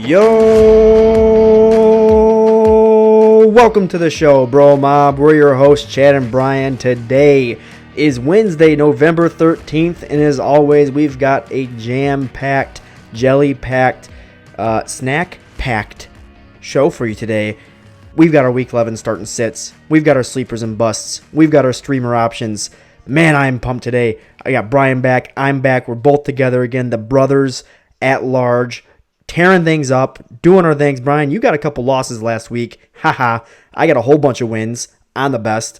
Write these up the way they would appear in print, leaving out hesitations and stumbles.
Yo, welcome to the show, BroMob. We're your hosts, Chad and Bryan. Today is Wednesday, November 13th, and as always, we've got a jam-packed, jelly-packed, snack-packed show for you today. We've got our Week 11 starting sits. We've got our sleepers and busts. We've got our streamer options. Man, I'm pumped today. I got Bryan back. I'm back. We're both together again. The brothers at large, tearing things up, doing our things. Bryan, you got a couple losses last week. Haha. I got a whole bunch of wins. I'm the best.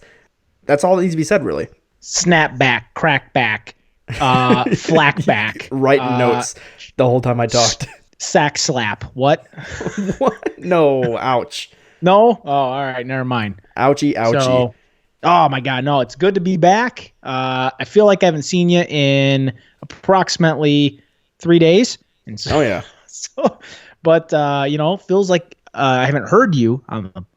That's all that needs to be said, really. Snap back, crack back, flack back. Writing notes the whole time I talked. Sack slap. What? What? No. Ouch. No? Oh, all right. Never mind. Ouchie, ouchie. So, oh, my God. No, it's good to be back. I feel like I haven't seen you in approximately 3 days. And so, Oh, yeah. But feels like I haven't heard you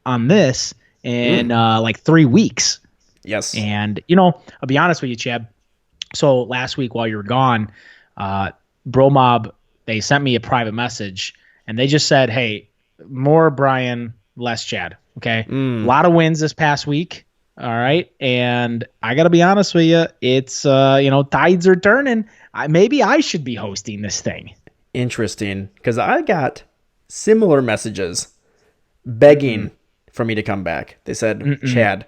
on this in like 3 weeks. Yes. And, I'll be honest with you, Chad. So last week while you were gone, BroMob, they sent me a private message, and they just said, hey, more Bryan, less Chad. Okay? A lot of wins this past week. All right? And I got to be honest with you, it's, tides are turning. Maybe I should be hosting this thing. Interesting, because I got similar messages begging for me to come back. They said, Chad,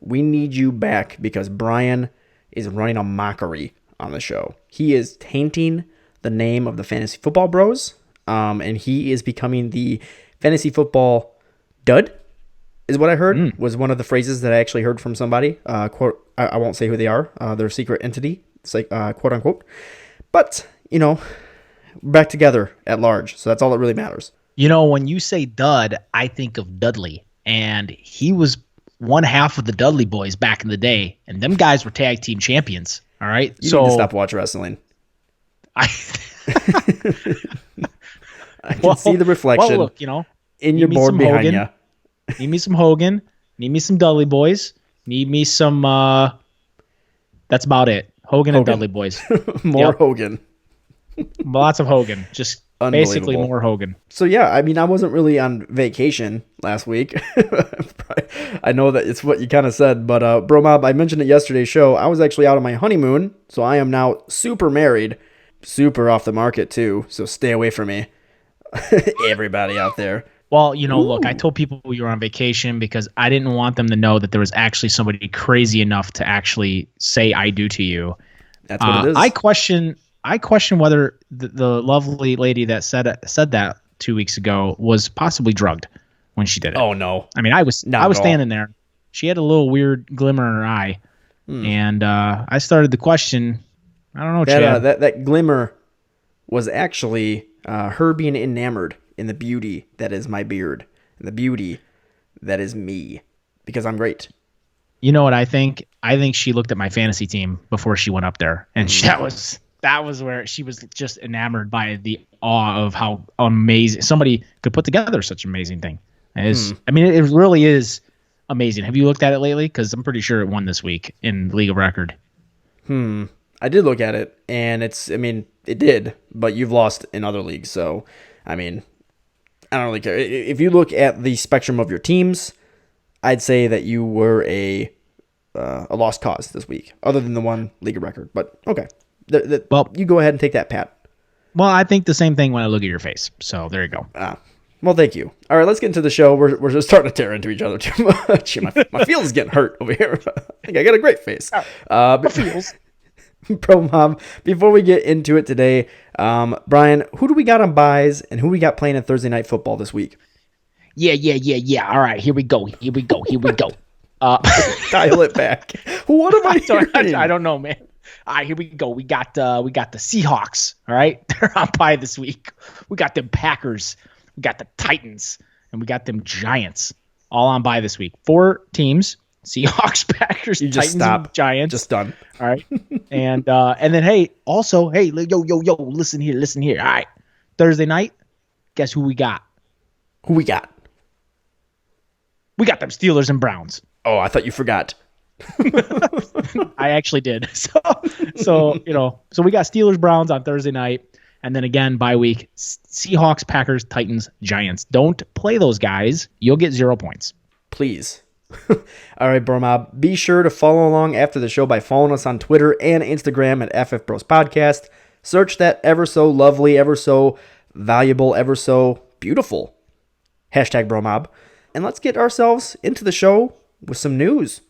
we need you back because Bryan is running a mockery on the show. He is tainting the name of the Fantasy Football Bros, and he is becoming the Fantasy Football Dud, is what I heard, was one of the phrases that I actually heard from somebody. Quote, I won't say who they are. They're a secret entity, it's like, quote unquote. But, back together at large. So that's all that really matters. When you say Dud, I think of Dudley. And he was one half of the Dudley boys back in the day. And them guys were tag team champions. All right. You need to stop watching wrestling. I can see the reflection in your board behind you. Need me some Hogan. Need me some Dudley boys. Need me some that's about it. Hogan and Dudley boys. More Hogan. Lots of Hogan. Just basically more Hogan. So, yeah, I wasn't really on vacation last week. I know that it's what you kind of said, but BroMob, I mentioned it yesterday's show. I was actually out on my honeymoon, so I am now super married, super off the market, too. So stay away from me, everybody out there. Well, look, I told people you were on vacation because I didn't want them to know that there was actually somebody crazy enough to actually say I do to you. That's what it is. I question whether the lovely lady that said that 2 weeks ago was possibly drugged when she did it. Oh no! I was standing there. She had a little weird glimmer in her eye, and I started to question. I don't know, Chad. That glimmer was actually her being enamored in the beauty that is my beard and the beauty that is me, because I'm great. You know what I think? I think she looked at my fantasy team before she went up there, and that was where she was just enamored by the awe of how amazing somebody could put together such an amazing thing. It really is amazing. Have you looked at it lately? Because I'm pretty sure it won this week in League of Record. I did look at it, and it did, but you've lost in other leagues, so, I don't really care. If you look at the spectrum of your teams, I'd say that you were a lost cause this week, other than the one League of Record, but okay. Well, you go ahead and take that, Pat. Well, I think the same thing when I look at your face. So there you go. Well, thank you. All right, let's get into the show. We're just starting to tear into each other too much. My feels getting hurt over here. I think I got a great face. BroMob, before we get into it today, Bryan, who do we got on buys and who we got playing in Thursday Night Football this week? Yeah. All right, here we go. Dial it back. What am I hearing? I don't know, man. All right, here we go. We got the Seahawks. All right, they're on bye this week. We got them Packers. We got the Titans, and we got them Giants. All on bye this week. 4 teams: Seahawks, Packers, Titans, and Giants. Just done. All right, and then yo, listen here. All right, Thursday night. Guess who we got? We got them Steelers and Browns. Oh, I thought you forgot. I actually did. So we got Steelers Browns on Thursday night, And then again, bye week, Seahawks, Packers, Titans, Giants. Don't play those guys. You'll get 0 points. Please. All right, BroMob. Be sure to follow along after the show by following us on Twitter and Instagram at FF Bros Podcast. Search that ever so lovely, ever so valuable, ever so beautiful hashtag BroMob. And let's get ourselves into the show with some news.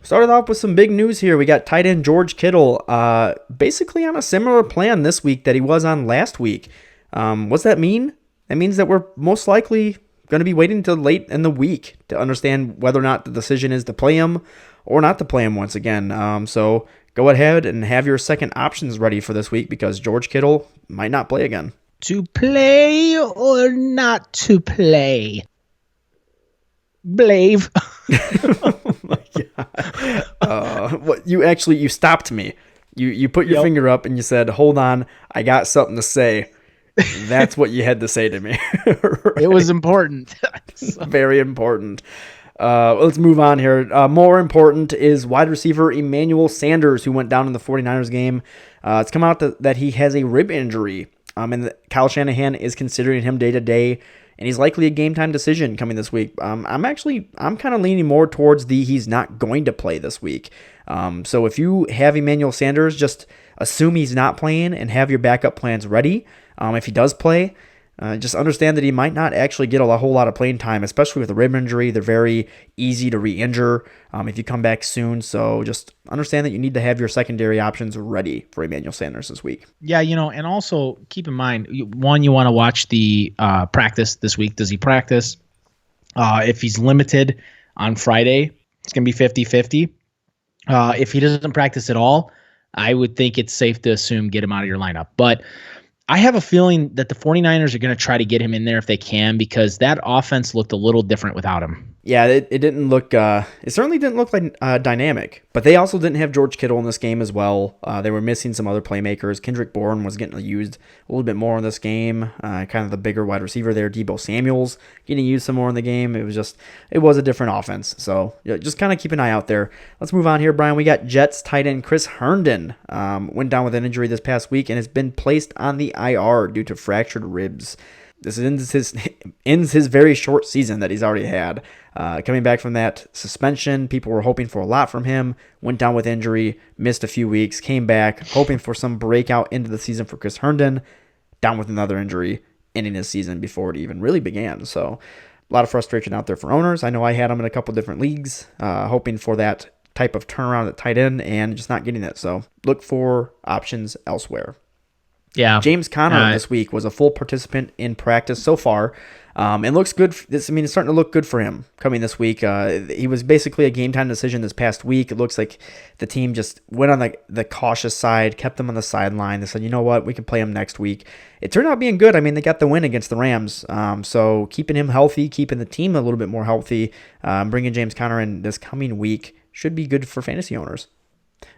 Started off with some big news here. We got tight end George Kittle basically on a similar plan this week that he was on last week. What's that mean? That means that we're most likely going to be waiting until late in the week to understand whether or not the decision is to play him or not to play him once again. So go ahead and have your second options ready for this week because George Kittle might not play again. To play or not to play? Blave. Oh my God. What you stopped me. You put your finger up and you said, "Hold on, I got something to say." That's what you had to say to me. Right? It was important. Very important. Let's move on here. More important is wide receiver Emmanuel Sanders, who went down in the 49ers game. It's come out that he has a rib injury. And Kyle Shanahan is considering him day to day, and he's likely a game time decision coming this week. I'm kind of leaning more towards he's not going to play this week. So if you have Emmanuel Sanders, just assume he's not playing and have your backup plans ready. If he does play, just understand that he might not actually get a whole lot of playing time, especially with a rib injury. They're very easy to re-injure if you come back soon. So just understand that you need to have your secondary options ready for Emmanuel Sanders this week. Yeah, and also keep in mind, one, you want to watch the practice this week. Does he practice? If he's limited on Friday, it's going to be 50-50. If he doesn't practice at all, I would think it's safe to assume get him out of your lineup. But I have a feeling that the 49ers are going to try to get him in there if they can because that offense looked a little different without him. Yeah, it didn't look. It certainly didn't look like dynamic. But they also didn't have George Kittle in this game as well. They were missing some other playmakers. Kendrick Bourne was getting used a little bit more in this game. Kind of the bigger wide receiver there. Deebo Samuel's getting used some more in the game. It was a different offense. So just kind of keep an eye out there. Let's move on here, Brian. We got Jets tight end Chris Herndon went down with an injury this past week and has been placed on the IR due to fractured ribs. This ends his very short season that he's already had. Coming back from that suspension, people were hoping for a lot from him. Went down with injury, missed a few weeks, came back, hoping for some breakout into the season for Chris Herndon. Down with another injury, ending his season before it even really began. So a lot of frustration out there for owners. I know I had him in a couple different leagues, hoping for that type of turnaround at tight end and just not getting it. So look for options elsewhere. Yeah, James Conner this week was a full participant in practice so far. It looks good. It's starting to look good for him coming this week. He was basically a game time decision this past week. It looks like the team just went on the cautious side, kept him on the sideline. They said, you know what, we can play him next week. It turned out being good. They got the win against the Rams. So keeping him healthy, keeping the team a little bit more healthy, bringing James Conner in this coming week should be good for fantasy owners.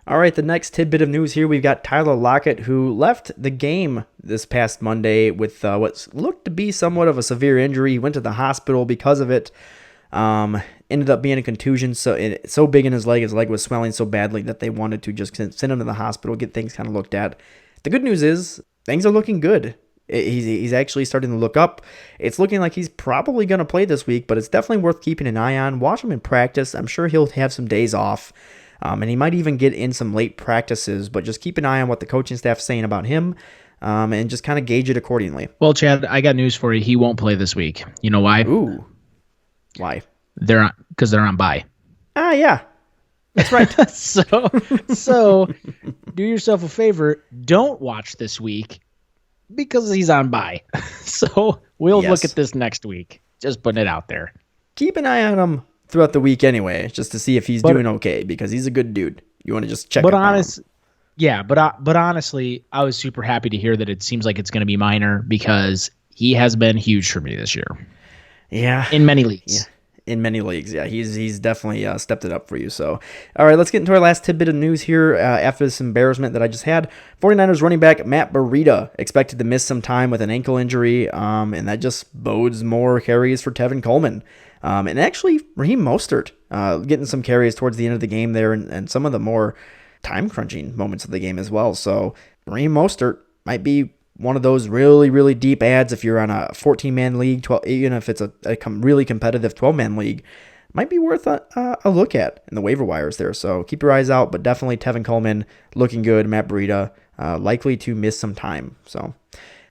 All right, the next tidbit of news here, we've got Tyler Lockett, who left the game this past Monday with what looked to be somewhat of a severe injury. He went to the hospital because of it. Ended up being a contusion, so big in his leg was swelling so badly that they wanted to just send him to the hospital, get things kind of looked at. The good news is things are looking good. He's actually starting to look up. It's looking like he's probably going to play this week, but it's definitely worth keeping an eye on. Watch him in practice. I'm sure he'll have some days off. And he might even get in some late practices, but just keep an eye on what the coaching staff's saying about him and just kind of gauge it accordingly. Well, Chad, I got news for you. He won't play this week. You know why? Ooh. Why? Because they're on bye. Ah, yeah. That's right. So do yourself a favor. Don't watch this week because he's on bye. So we'll look at this next week. Just putting it out there. Keep an eye on him throughout the week anyway, just to see if he's doing okay, because he's a good dude. You want to just check But honestly, I was super happy to hear that it seems like it's going to be minor because he has been huge for me this year. Yeah. In many leagues. in many leagues. Yeah, he's definitely stepped it up for you. So, all right, let's get into our last tidbit of news here after this embarrassment that I just had. 49ers running back Matt Breida expected to miss some time with an ankle injury, and that just bodes more carries for Tevin Coleman. And actually, Raheem Mostert getting some carries towards the end of the game there and some of the more time-crunching moments of the game as well. So, Raheem Mostert might be one of those really, really deep ads if you're on a 14-man league, 12, even if it's a really competitive 12-man league, might be worth a look at in the waiver wires there. So keep your eyes out, but definitely Tevin Coleman looking good. Matt Breida likely to miss some time. So,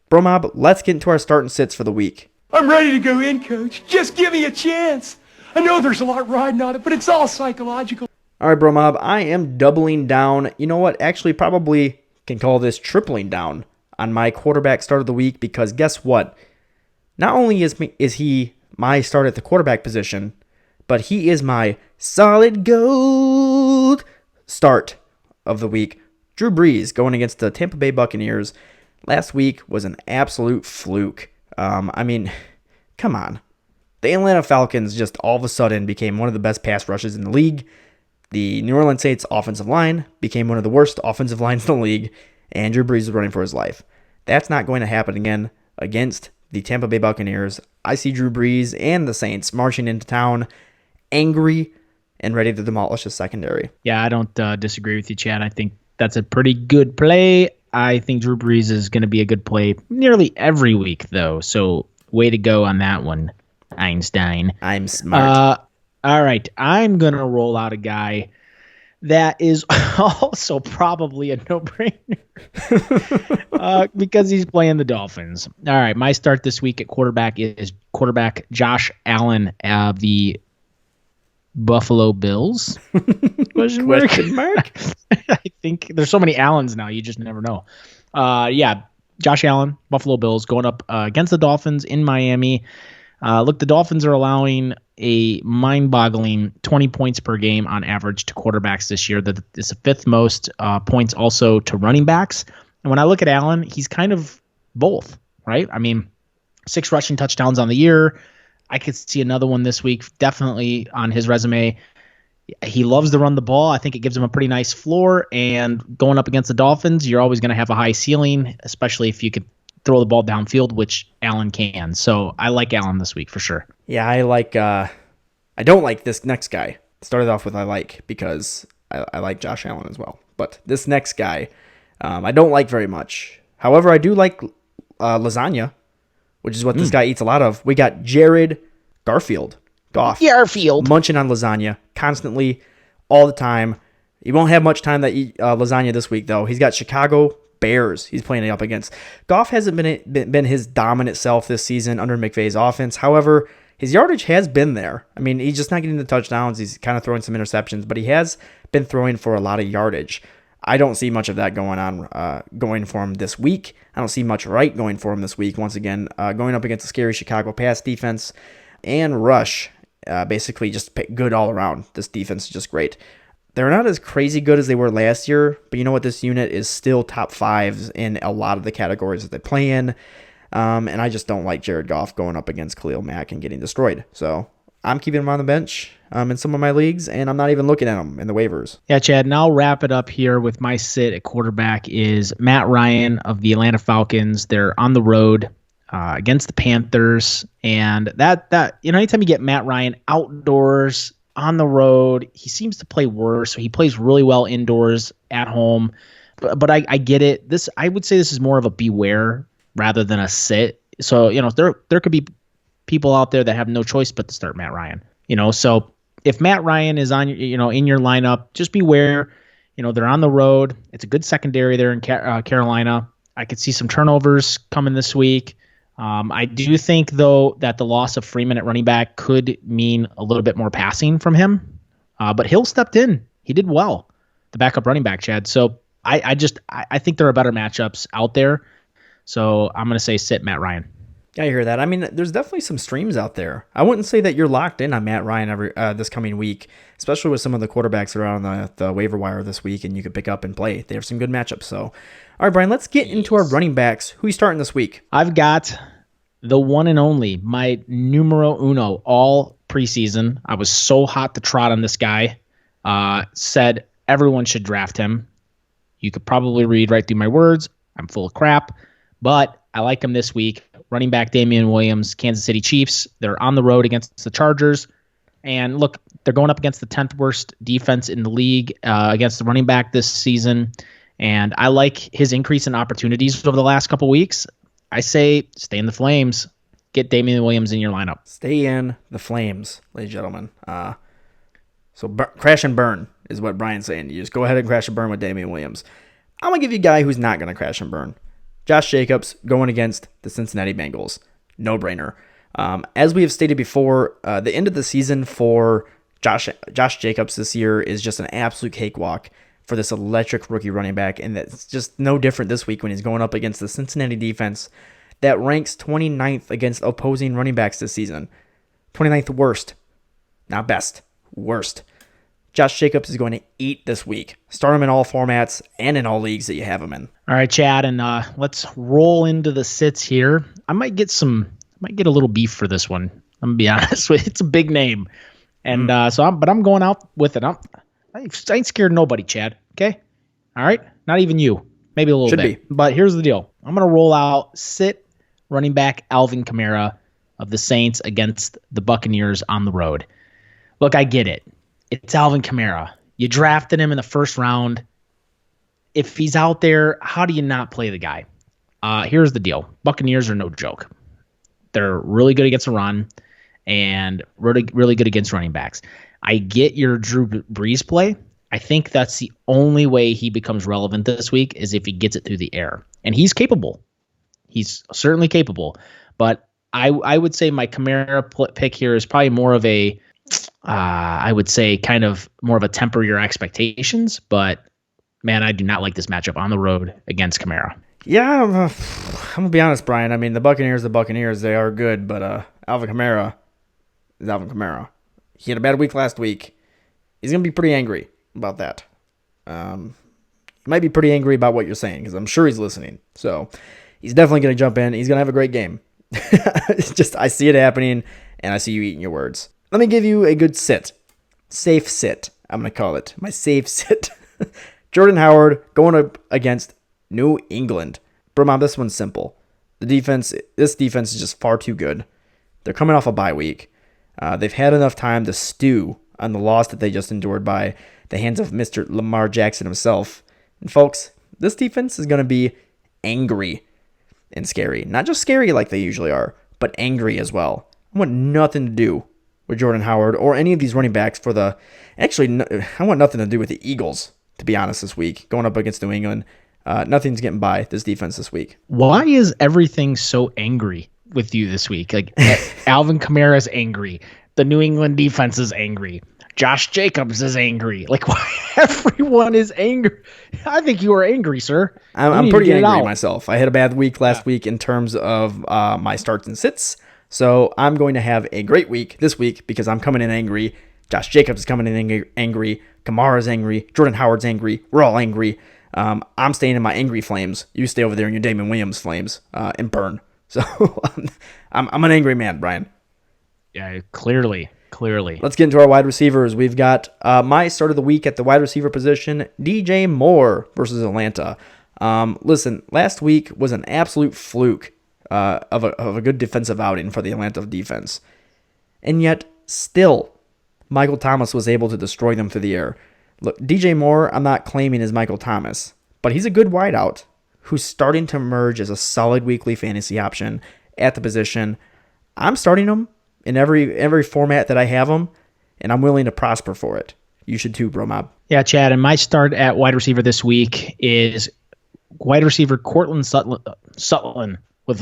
BroMob, let's get into our start and sits for the week. I'm ready to go in, Coach. Just give me a chance. I know there's a lot riding on it, but it's all psychological. All right, BroMob, I am doubling down. You know what? Actually, probably can call this tripling down on my quarterback start of the week, because guess what? Not only is he my start at the quarterback position, but he is my solid gold start of the week. Drew Brees going against the Tampa Bay Buccaneers last week was an absolute fluke. I mean, come on. The Atlanta Falcons just all of a sudden became one of the best pass rushes in the league. The New Orleans Saints offensive line became one of the worst offensive lines in the league, and Drew Brees was running for his life. That's not going to happen again against the Tampa Bay Buccaneers. I see Drew Brees and the Saints marching into town angry and ready to demolish the secondary. Yeah, I don't disagree with you, Chad. I think that's a pretty good play. I think Drew Brees is going to be a good play nearly every week, though. So way to go on that one, Einstein. I'm smart. All right, I'm going to roll out a guy that is also probably a no-brainer because he's playing the Dolphins. All right, my start this week at quarterback is quarterback Josh Allen of the Buffalo Bills. Question mark? I think there's so many Allens now, you just never know. Yeah, Josh Allen, Buffalo Bills, going up against the Dolphins in Miami. Look, the Dolphins are allowing a mind-boggling 20 points per game on average to quarterbacks this year. That is the fifth most points also to running backs. And when I look at Allen, he's kind of both, right? I mean, 6 rushing touchdowns on the year. I could see another one this week, definitely on his resume. He loves to run the ball. I think it gives him a pretty nice floor. And going up against the Dolphins, you're always going to have a high ceiling, especially if you could throw the ball downfield, which Allen can. So I like Allen this week for sure. Yeah, I don't like this next guy. Started off with I like because I like Josh Allen as well. But this next guy, I don't like very much. However, I do like lasagna, which is what this guy eats a lot of. We got Jared Goff. Munching on lasagna constantly, all the time. He won't have much time to eat lasagna this week, though. He's got Chicago Bears he's playing it up against. Goff hasn't been his dominant self this season under McVay's offense. However, his yardage has been there. I mean, he's just not getting the touchdowns. He's kind of throwing some interceptions, but he has been throwing for a lot of yardage. I don't see much of that going for him this week. I don't see much right going for him this week. Once again, going up against a scary Chicago pass defense and rush, basically just good all around. This defense is just great. They're not as crazy good as they were last year, but you know what? This unit is still top 5s in a lot of the categories that they play in. And I just don't like Jared Goff going up against Khalil Mack and getting destroyed. So I'm keeping him on the bench in some of my leagues, and I'm not even looking at him in the waivers. Yeah, Chad, and I'll wrap it up here with my sit at quarterback is Matt Ryan of the Atlanta Falcons. They're on the road against the Panthers, and that anytime you get Matt Ryan outdoors on the road, he seems to play worse. He plays really well indoors at home, but I get it. I would say this is more of a beware rather than a sit. So there could be people out there that have no choice but to start Matt Ryan. So if Matt Ryan is on in your lineup, just beware. They're on the road. It's a good secondary there in Carolina. I could see some turnovers coming this week. I do think, though, that the loss of Freeman at running back could mean a little bit more passing from him. But Hill stepped in. He did well, the backup running back, Chad. So I think there are better matchups out there. So I'm going to say sit Matt Ryan. I hear that. I mean, there's definitely some streams out there. I wouldn't say that you're locked in on Matt Ryan this coming week, especially with some of the quarterbacks that are on the waiver wire this week, and you could pick up and play. They have some good matchups. So, all right, Bryan, let's get into our running backs. Who are you starting this week? I've got the one and only, my numero uno, all preseason. I was so hot to trot on this guy. Said everyone should draft him. You could probably read right through my words. I'm full of crap, but I like him this week. Running back Damian Williams, Kansas City Chiefs. They're on the road against the Chargers. And look, they're going up against the 10th worst defense in the league against the running back this season. And I like his increase in opportunities over the last couple weeks. I say stay in the Flames. Get Damian Williams in your lineup. Stay in the Flames, ladies and gentlemen. So crash and burn is what Brian's saying. You just go ahead and crash and burn with Damian Williams. I'm going to give you a guy who's not going to crash and burn. Josh Jacobs going against the Cincinnati Bengals. No-brainer. As we have stated before, the end of the season for Josh Jacobs this year is just an absolute cakewalk for this electric rookie running back, and that's just no different this week when he's going up against the Cincinnati defense that ranks 29th against opposing running backs this season. 29th worst. Not best. Worst. Josh Jacobs is going to eat this week. Start him in all formats and in all leagues that you have him in. All right, Chad, and let's roll into the sits here. I might get a little beef for this one. I'm gonna be honest with you. It's a big name, and I'm going out with it. I ain't scared of nobody, Chad. Okay, all right, not even you. Maybe a little bit. But here's the deal. I'm gonna roll out sit running back Alvin Kamara of the Saints against the Buccaneers on the road. Look, I get it. It's Alvin Kamara. You drafted him in the first round. If he's out there, how do you not play the guy? Here's the deal. Buccaneers are no joke. They're really good against the run and really, really good against running backs. I get your Drew Brees play. I think that's the only way he becomes relevant this week is if he gets it through the air. And he's capable. He's certainly capable. But I would say my Kamara pick here is probably more of a I would say kind of more of a temper your expectations, but man, I do not like this matchup on the road against Kamara. Yeah, I'm going to be honest, Brian. I mean, the Buccaneers, they are good, but Alvin Kamara is Alvin Kamara. He had a bad week last week. He's going to be pretty angry about that. He might be pretty angry about what you're saying because I'm sure he's listening. So he's definitely going to jump in. He's going to have a great game. It's just I see it happening, and I see you eating your words. Let me give you a good sit. Safe sit, I'm going to call it. My safe sit. Jordan Howard going up against New England. BroMob, this one's simple. This defense is just far too good. They're coming off a bye week. They've had enough time to stew on the loss that they just endured by the hands of Mr. Lamar Jackson himself. And folks, this defense is going to be angry and scary. Not just scary like they usually are, but angry as well. I want nothing to do with Jordan Howard or any of these running backs I want nothing to do with the Eagles, to be honest, this week. Going up against New England, nothing's getting by this defense this week. Why is everything so angry with you this week? Like Alvin Kamara's angry. The New England defense is angry. Josh Jacobs is angry. Like why everyone is angry? I think you are angry, sir. I'm pretty angry myself. I had a bad week last week in terms of my starts and sits. So I'm going to have a great week this week because I'm coming in angry. Josh Jacobs is coming in angry. Kamara's angry. Jordan Howard's angry. We're all angry. I'm staying in my angry flames. You stay over there in your Damian Williams flames and burn. So I'm an angry man, Brian. Yeah, clearly. Let's get into our wide receivers. We've got my start of the week at the wide receiver position, DJ Moore versus Atlanta. Listen, last week was an absolute fluke of a good defensive outing for the Atlanta defense. And yet, still, Michael Thomas was able to destroy them through the air. Look, DJ Moore, I'm not claiming is Michael Thomas, but he's a good wideout who's starting to emerge as a solid weekly fantasy option at the position. I'm starting him in every format that I have him, and I'm willing to prosper for it. You should too, BroMob. Yeah, Chad, and my start at wide receiver this week is wide receiver Cortland Sutton with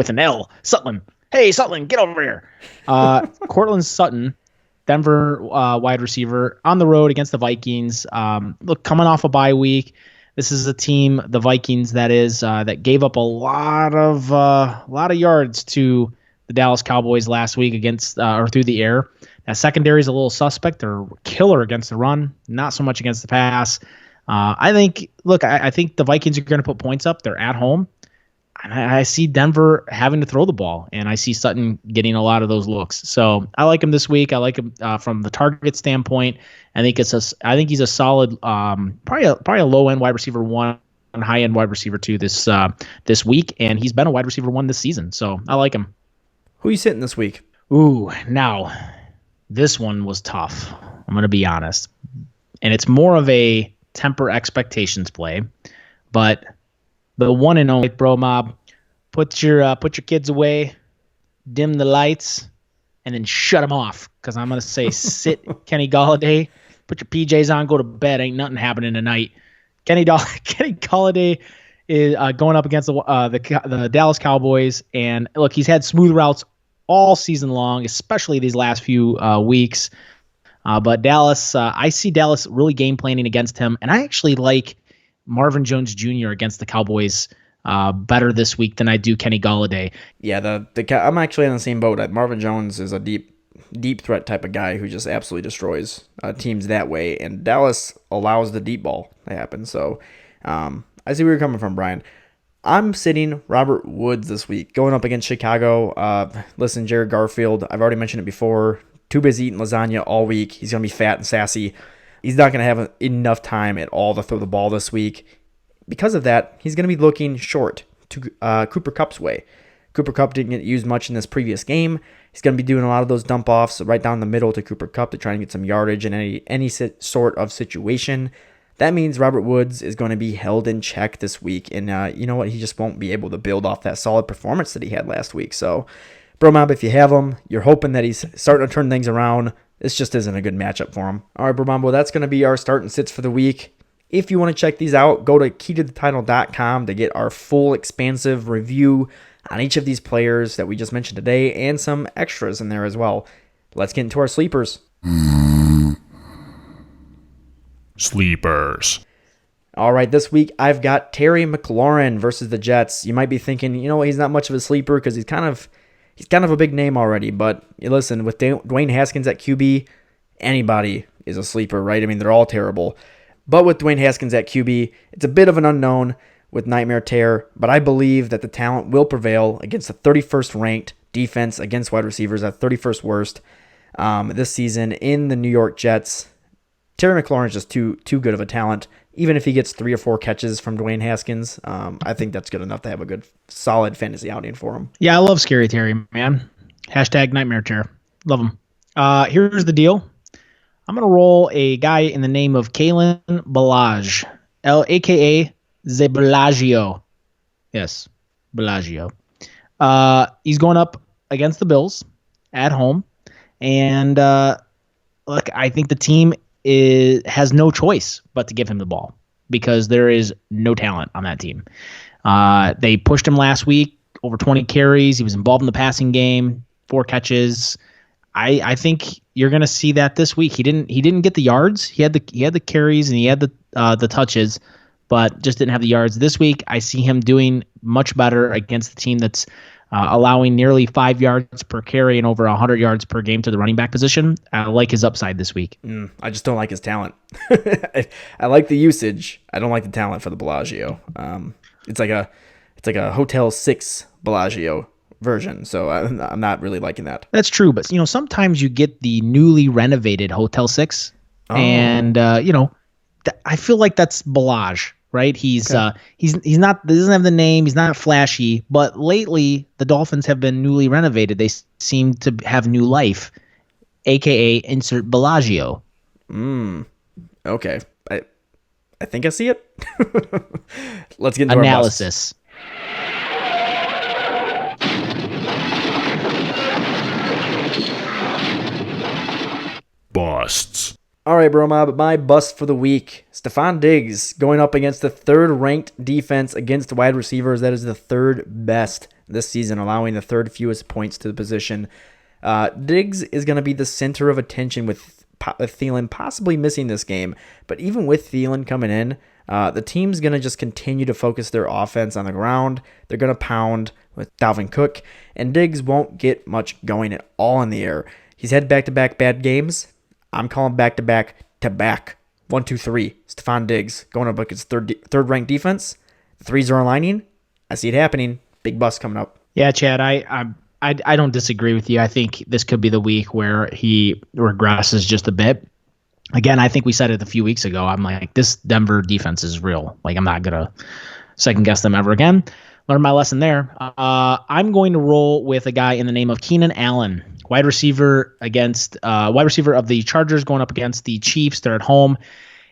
an L. Sutton. Hey, Sutton, get over here. Cortland Sutton, Denver wide receiver, on the road against the Vikings. Look, coming off a bye week, this is a team, the Vikings, that gave up a lot of yards to the Dallas Cowboys last week against or through the air. That secondary is a little suspect. They're killer against the run, not so much against the pass. I think the Vikings are going to put points up. They're at home. I see Denver having to throw the ball, and I see Sutton getting a lot of those looks. So I like him this week. I like him from the target standpoint. I think he's a solid, probably a low end wide receiver one, and high end wide receiver two this week, and he's been a wide receiver one this season. So I like him. Who are you sitting this week? Ooh, now this one was tough. I'm gonna be honest, and it's more of a temper expectations play, but the one and only BroMob, put your kids away, dim the lights, and then shut them off. Because I'm gonna say, sit Kenny Golladay, put your PJs on, go to bed. Ain't nothing happening tonight. Kenny Golladay is going up against the Dallas Cowboys, and look, he's had smooth routes all season long, especially these last few weeks. But Dallas, I see Dallas really game planning against him, and I actually like Marvin Jones Jr. against the Cowboys better this week than I do Kenny Golladay. Yeah, I'm actually on the same boat. Marvin Jones is a deep threat type of guy who just absolutely destroys teams that way, and Dallas allows the deep ball to happen. So I see where you're coming from, Brian. I'm sitting Robert Woods this week, going up against Chicago. Listen, Jared Garfield, I've already mentioned it before, too busy eating lasagna all week. He's going to be fat and sassy. He's not going to have enough time at all to throw the ball this week. Because of that, he's going to be looking short to Cooper Kupp's way. Cooper Kupp didn't get used much in this previous game. He's going to be doing a lot of those dump offs right down the middle to Cooper Kupp to try and get some yardage in any sort of situation. That means Robert Woods is going to be held in check this week. And you know what? He just won't be able to build off that solid performance that he had last week. So, BroMob, if you have him, you're hoping that he's starting to turn things around. This just isn't a good matchup for him. All right, BroMob, well, that's going to be our start and sits for the week. If you want to check these out, go to keytothetitle.com to get our full expansive review on each of these players that we just mentioned today and some extras in there as well. Let's get into our sleepers. Sleepers. All right, this week I've got Terry McLaurin versus the Jets. You might be thinking, he's not much of a sleeper because he's kind of a big name already. But listen, with Dwayne Haskins at QB, anybody is a sleeper, right? I mean, they're all terrible. But with Dwayne Haskins at QB, it's a bit of an unknown with Nightmare Terror, but I believe that the talent will prevail against the 31st ranked defense against wide receivers at 31st worst this season in the New York Jets. Terry McLaurin is just too good of a talent. Even if he gets 3 or 4 catches from Dwayne Haskins, I think that's good enough to have a good, solid fantasy outing for him. Yeah, I love Scary Terry, man. Hashtag Nightmare Terror. Love him. Here's the deal. I'm going to roll a guy in the name of Kalen Ballage, a.k.a. Bellagio. Yes, Bellagio. He's going up against the Bills at home. And look, I think the team has no choice but to give him the ball because there is no talent on that team. They pushed him last week, over 20 carries. He was involved in the passing game, 4 catches. I think you're going to see that this week. He didn't get the yards. He had the carries and he had the touches, but just didn't have the yards. This week, I see him doing much better against the team that's allowing nearly 5 yards per carry and over 100 yards per game to the running back position. I like his upside this week. I just don't like his talent. I like the usage. I don't like the talent for the Bellagio. It's like a Hotel 6 Bellagio version, so I'm not really liking that. That's true, but sometimes you get the newly renovated Hotel 6, and I feel like that's Bellage, right? He's not, doesn't have the name, he's not flashy, but lately the Dolphins have been newly renovated. They seem to have new life, aka insert Bellagio. Okay, I think I see it. Let's get into analysis. Busts. All right, BroMob, my bust for the week. Stephon Diggs going up against the 3rd ranked defense against wide receivers. That is the 3rd best this season, allowing the 3rd fewest points to the position. Diggs is going to be the center of attention with Thielen possibly missing this game. But even with Thielen coming in, the team's going to just continue to focus their offense on the ground. They're going to pound with Dalvin Cook, and Diggs won't get much going at all in the air. He's had back-to-back bad games. I'm calling back-to-back. 1, 2, 3. Stephon Diggs going up against third ranked defense. The 3s are aligning. I see it happening. big bust coming up. Yeah, Chad, I don't disagree with you. I think this could be the week where he regresses just a bit. Again, I think we said it a few weeks ago. I'm like, this Denver defense is real. Like, I'm not going to second guess them ever again. Learned my lesson there. I'm going to roll with a guy in the name of Keenan Allen, wide receiver of the Chargers, going up against the Chiefs. They're at home.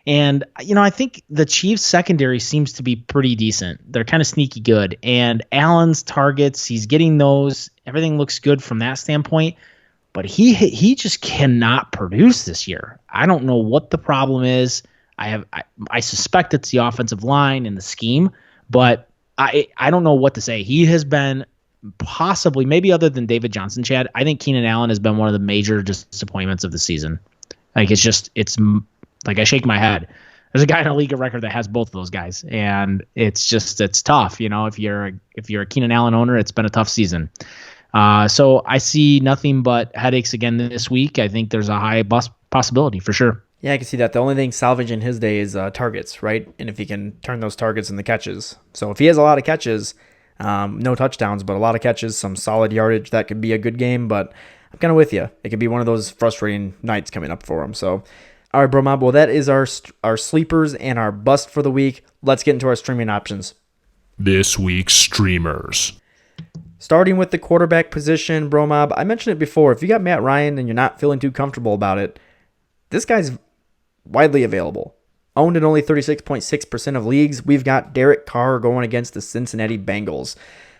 And, I think the Chiefs secondary seems to be pretty decent. They're kind of sneaky good. And Allen's targets, he's getting those. Everything looks good from that standpoint. But he just cannot produce this year. I don't know what the problem is. I suspect it's the offensive line and the scheme, but I don't know what to say. He has been possibly, maybe other than David Johnson, Chad, I think Keenan Allen has been one of the major disappointments of the season. Like, it's like I shake my head. There's a guy in a league of record that has both of those guys, and it's tough. If you're a Keenan Allen owner, it's been a tough season. So I see nothing but headaches again this week. I think there's a high bust possibility for sure. Yeah, I can see that. The only thing salvaging his day is targets, right? And if he can turn those targets into catches. So if he has a lot of catches, no touchdowns, but a lot of catches, some solid yardage, that could be a good game. But I'm kind of with you. It could be one of those frustrating nights coming up for him. So, all right, BroMob, well, that is our sleepers and our bust for the week. Let's get into our streaming options. This week's streamers. Starting with the quarterback position, BroMob, I mentioned it before. If you got Matt Ryan and you're not feeling too comfortable about it, this guy's widely available. Owned in only 36.6% of leagues. We've got Derek Carr going against the Cincinnati Bengals.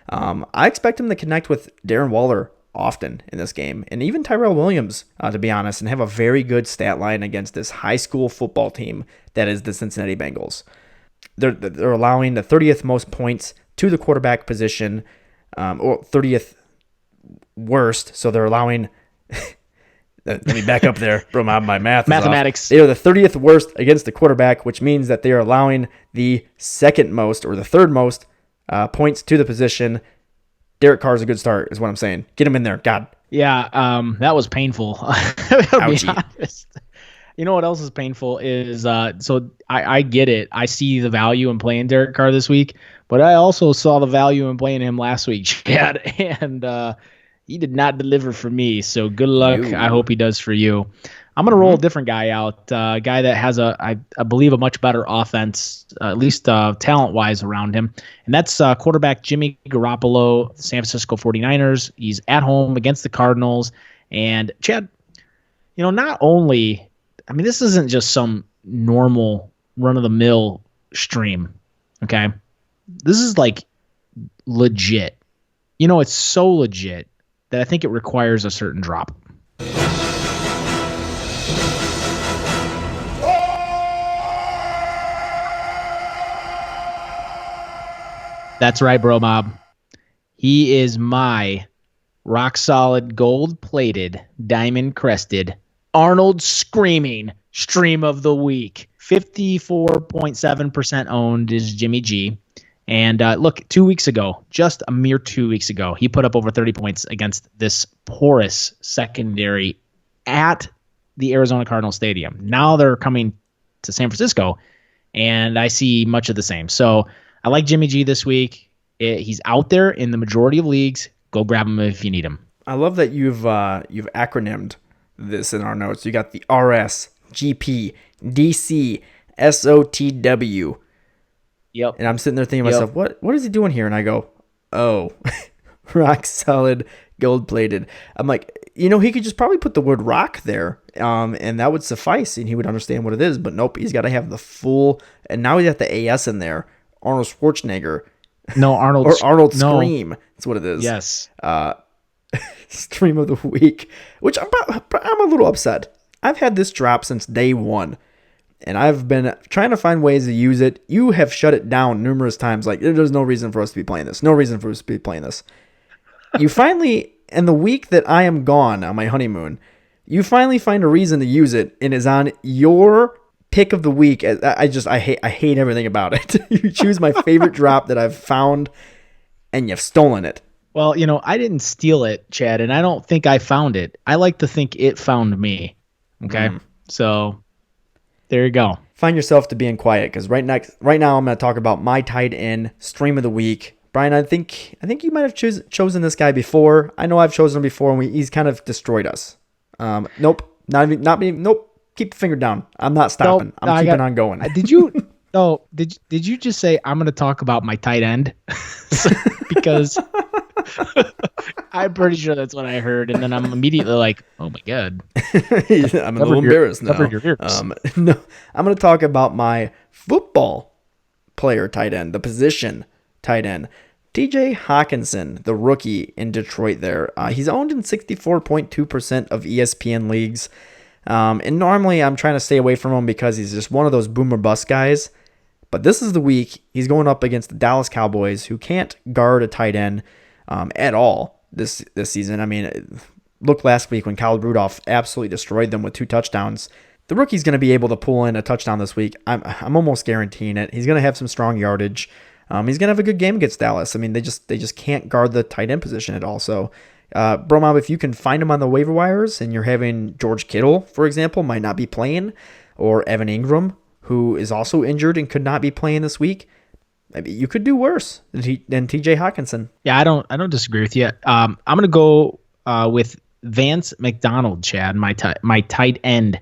I expect him to connect with Darren Waller often in this game, and even Tyrell Williams, to be honest, and have a very good stat line against this high school football team that is the Cincinnati Bengals. They're allowing the 30th most points to the quarterback position, or 30th worst. So they're allowing. Let me back up there, bro. My math. Mathematics. They are the 30th worst against the quarterback, which means that they are allowing the second most or the third most points to the position. Derek Carr is a good start, is what I'm saying. Get him in there, God. Yeah, that was painful. Ouchie. Be honest. You know what else is painful is so I get it. I see the value in playing Derek Carr this week, but I also saw the value in playing him last week, Chad, and he did not deliver for me. So good luck. Ooh. I hope he does for you. I'm going to roll a different guy out, a guy that has I believe a much better offense, at least talent-wise around him, and that's quarterback Jimmy Garoppolo, the San Francisco 49ers. He's at home against the Cardinals, and Chad, not only, this isn't just some normal run-of-the-mill stream, okay? This is like legit. It's so legit that I think it requires a certain drop. That's right, BroMob. He is my rock-solid, gold-plated, diamond-crested, Arnold screaming stream of the week. 54.7% owned is Jimmy G. And look, 2 weeks ago, just a mere 2 weeks ago, he put up over 30 points against this porous secondary at the Arizona Cardinals Stadium. Now they're coming to San Francisco, and I see much of the same. So I like Jimmy G this week. He's out there in the majority of leagues. Go grab him if you need him. I love that you've acronymed this in our notes. You got the RS, GP, DC, SOTW. Yep. And I'm sitting there thinking to myself, what is he doing here? And I go, oh, rock solid, gold plated. I'm like, he could just probably put the word rock there, and that would suffice, and he would understand what it is. But nope, he's got to have the full, and now he's got the AS in there. Arnold Schwarzenegger. No, Arnold. Or Arnold Scream. That's what it is. Yes. Stream of the week, which I'm a little upset. I've had this drop since day one, and I've been trying to find ways to use it. You have shut it down numerous times. Like, there's no reason for us to be playing this. No reason for us to be playing this. You finally, in the week that I am gone on my honeymoon, you finally find a reason to use it, and is on your pick of the week. I hate everything about it. You choose my favorite drop that I've found, and you've stolen it. Well, I didn't steal it, Chad, and I don't think I found it. I like to think it found me. Okay, So there you go. Find yourself to being quiet, because right now I'm going to talk about my tight end stream of the week. Bryan, I think you might have chosen this guy before. I know I've chosen him before, and he's kind of destroyed us. Nope, not me. Nope, keep the finger down. I'm not stopping. Nope, I'm keeping on going. Did you? No, did you just say I'm going to talk about my tight end? Because I'm pretty sure that's what I heard, and then I'm immediately like, oh my god, I'm a little embarrassed now. No, I'm going to talk about my football player tight end, the position tight end, TJ Hawkinson, the rookie in Detroit there. He's owned in 64.2% of ESPN leagues. And normally I'm trying to stay away from him because he's just one of those boomer bust guys. But this is the week he's going up against the Dallas Cowboys, who can't guard a tight end at all this season. I mean, look last week when Kyle Rudolph absolutely destroyed them with 2 touchdowns. The rookie's going to be able to pull in a touchdown this week. I'm almost guaranteeing it. He's going to have some strong yardage. He's going to have a good game against Dallas. I mean, they just can't guard the tight end position at all. So, BroMob, if you can find him on the waiver wires and you're having George Kittle, for example, might not be playing, or Evan Ingram, who is also injured and could not be playing this week, maybe you could do worse than TJ Hawkinson. Yeah, I don't disagree with you. I'm going to go with Vance McDonald, Chad, my tight end.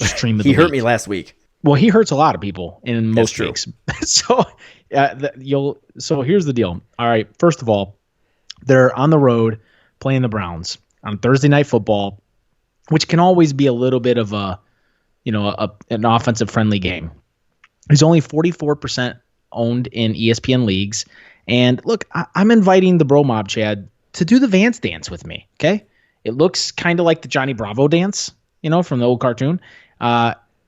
Stream of the He hurt week. me last week. Well, he hurts a lot of people in most true. weeks. So, So here's the deal. All right. First of all, they're on the road playing the Browns on Thursday Night Football, which can always be a little bit of an offensive friendly game. He's only 44% owned in ESPN leagues. And look, I'm inviting the BroMob, Chad, to do the Vance dance with me. Okay. It looks kind of like the Johnny Bravo dance, from the old cartoon.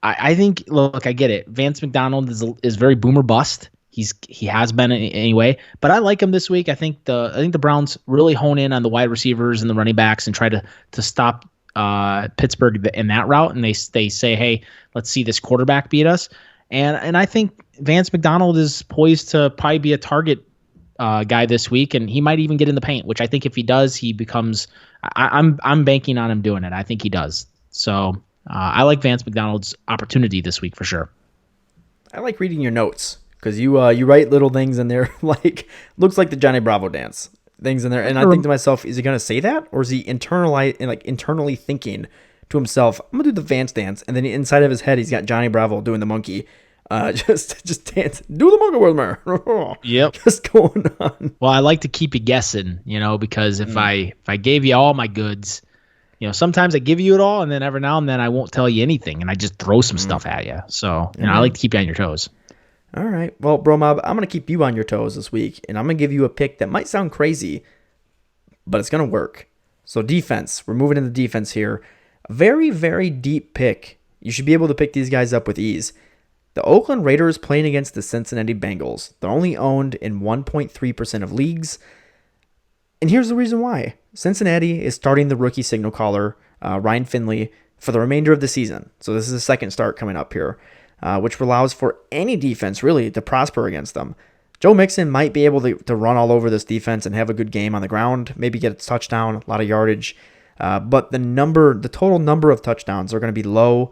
I think, look, I get it. Vance McDonald is very boomer bust. He has been anyway, but I like him this week. I think the Browns really hone in on the wide receivers and the running backs and try to stop Pittsburgh in that route. And they say, hey, let's see this quarterback beat us. And I think Vance McDonald is poised to probably be a target guy this week, and he might even get in the paint, which I think if he does, he becomes. I'm banking on him doing it. I think he does. So I like Vance McDonald's opportunity this week for sure. I like reading your notes because you write little things in there like looks like the Johnny Bravo dance things in there, and I think to myself, is he going to say that, or is he internally thinking to himself, I'm gonna do the Vance dance, and then inside of his head he's got Johnny Bravo doing the monkey. Just dance, do the monkey with me. Yep, just going on. Well, I like to keep you guessing, because if I gave you all my goods. Sometimes I give you it all, and then every now and then I won't tell you anything, and I just throw some stuff at you. So, I like to keep you on your toes. All right. Well, BroMob, I'm going to keep you on your toes this week, and I'm going to give you a pick that might sound crazy, but it's going to work. So defense, we're moving into defense here. A very, very deep pick. You should be able to pick these guys up with ease. The Oakland Raiders playing against the Cincinnati Bengals. They're only owned in 1.3% of leagues. And here's the reason why. Cincinnati is starting the rookie signal caller, Ryan Finley, for the remainder of the season. So this is a second start coming up here, which allows for any defense, really, to prosper against them. Joe Mixon might be able to run all over this defense and have a good game on the ground, maybe get a touchdown, a lot of yardage. But the total number of touchdowns are going to be low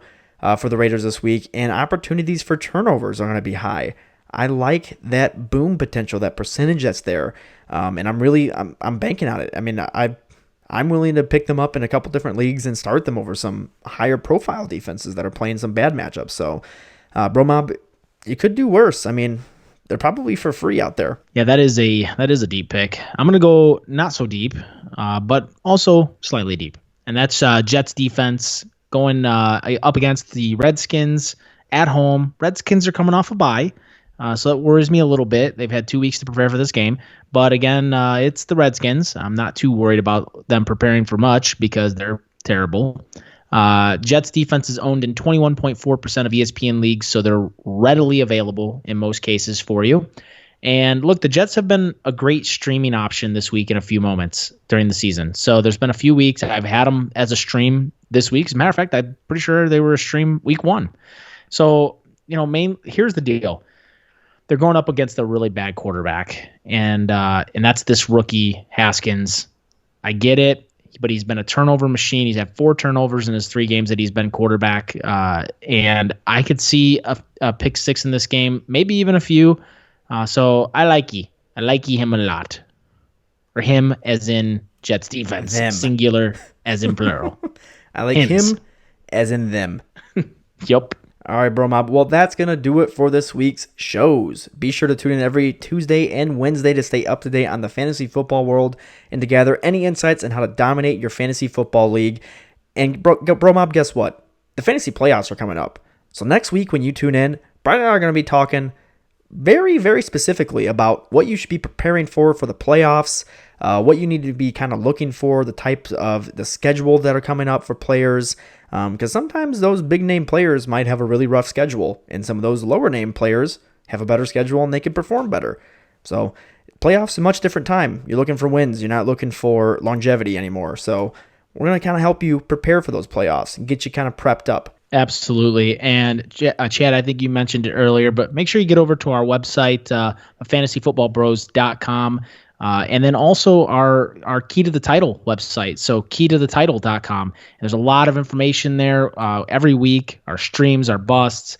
for the Raiders this week, and opportunities for turnovers are going to be high. I like that boom potential, that percentage that's there, and I'm banking on it. I mean, I'm willing to pick them up in a couple different leagues and start them over some higher profile defenses that are playing some bad matchups. So, BroMob, you could do worse. I mean, they're probably for free out there. Yeah, that is a deep pick. I'm gonna go not so deep, but also slightly deep, and that's Jets defense going up against the Redskins at home. Redskins are coming off a bye. So that worries me a little bit. They've had 2 weeks to prepare for this game. But again, it's the Redskins. I'm not too worried about them preparing for much because they're terrible. Jets defense is owned in 21.4% of ESPN leagues, so they're readily available in most cases for you. And look, the Jets have been a great streaming option this week in a few moments during the season. So there's been a few weeks I've had them as a stream this week. As a matter of fact, I'm pretty sure they were a stream week 1. So, here's the deal. They're going up against a really bad quarterback, and that's this rookie Haskins. I get it, but he's been a turnover machine. He's had 4 turnovers in his 3 games that he's been quarterback, and I could see a pick 6 in this game, maybe even a few. So I like ye. I like ye him a lot. Or him as in Jets defense. Them. Singular as in plural. I like Hims. him as in them. Yup. All right, BroMob. Well, that's going to do it for this week's shows. Be sure to tune in every Tuesday and Wednesday to stay up to date on the fantasy football world and to gather any insights on how to dominate your fantasy football league. And BroMob, guess what? The fantasy playoffs are coming up. So next week when you tune in, Bryan and I are going to be talking very, very specifically about what you should be preparing for the playoffs, what you need to be kind of looking for, the types of the schedule that are coming up for players, because sometimes those big name players might have a really rough schedule, and some of those lower name players have a better schedule and they can perform better. So playoffs is a much different time. You're looking for wins. You're not looking for longevity anymore. So we're going to kind of help you prepare for those playoffs and get you kind of prepped up. Absolutely. And Chad, I think you mentioned it earlier, but make sure you get over to our website, fantasyfootballbros.com. And then also our Key to the Title website. So keytothetitle.com. There's a lot of information there every week, our streams, our busts,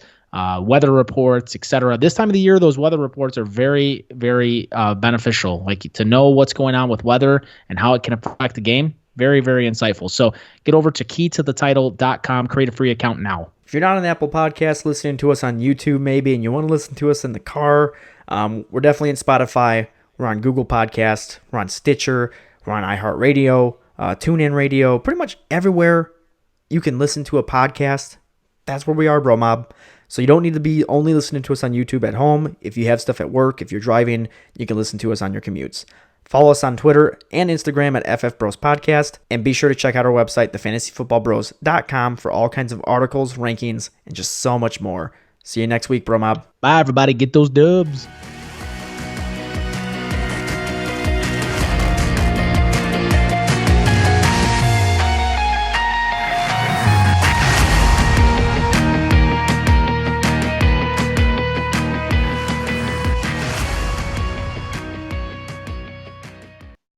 weather reports, etc. This time of the year, those weather reports are very, very beneficial. Like to know what's going on with weather and how it can affect the game. Very, very insightful. So get over to keytothetitle.com, create a free account now. If you're not on Apple Podcasts, listening to us on YouTube maybe, and you want to listen to us in the car, we're definitely in Spotify. We're on Google Podcasts. We're on Stitcher. We're on iHeartRadio, TuneIn Radio. Pretty much everywhere you can listen to a podcast, that's where we are, BroMob. So you don't need to be only listening to us on YouTube at home. If you have stuff at work, if you're driving, you can listen to us on your commutes. Follow us on Twitter and Instagram at FFBrosPodcast, and be sure to check out our website, thefantasyfootballbros.com, for all kinds of articles, rankings, and just so much more. See you next week, BroMob. Bye, everybody. Get those dubs.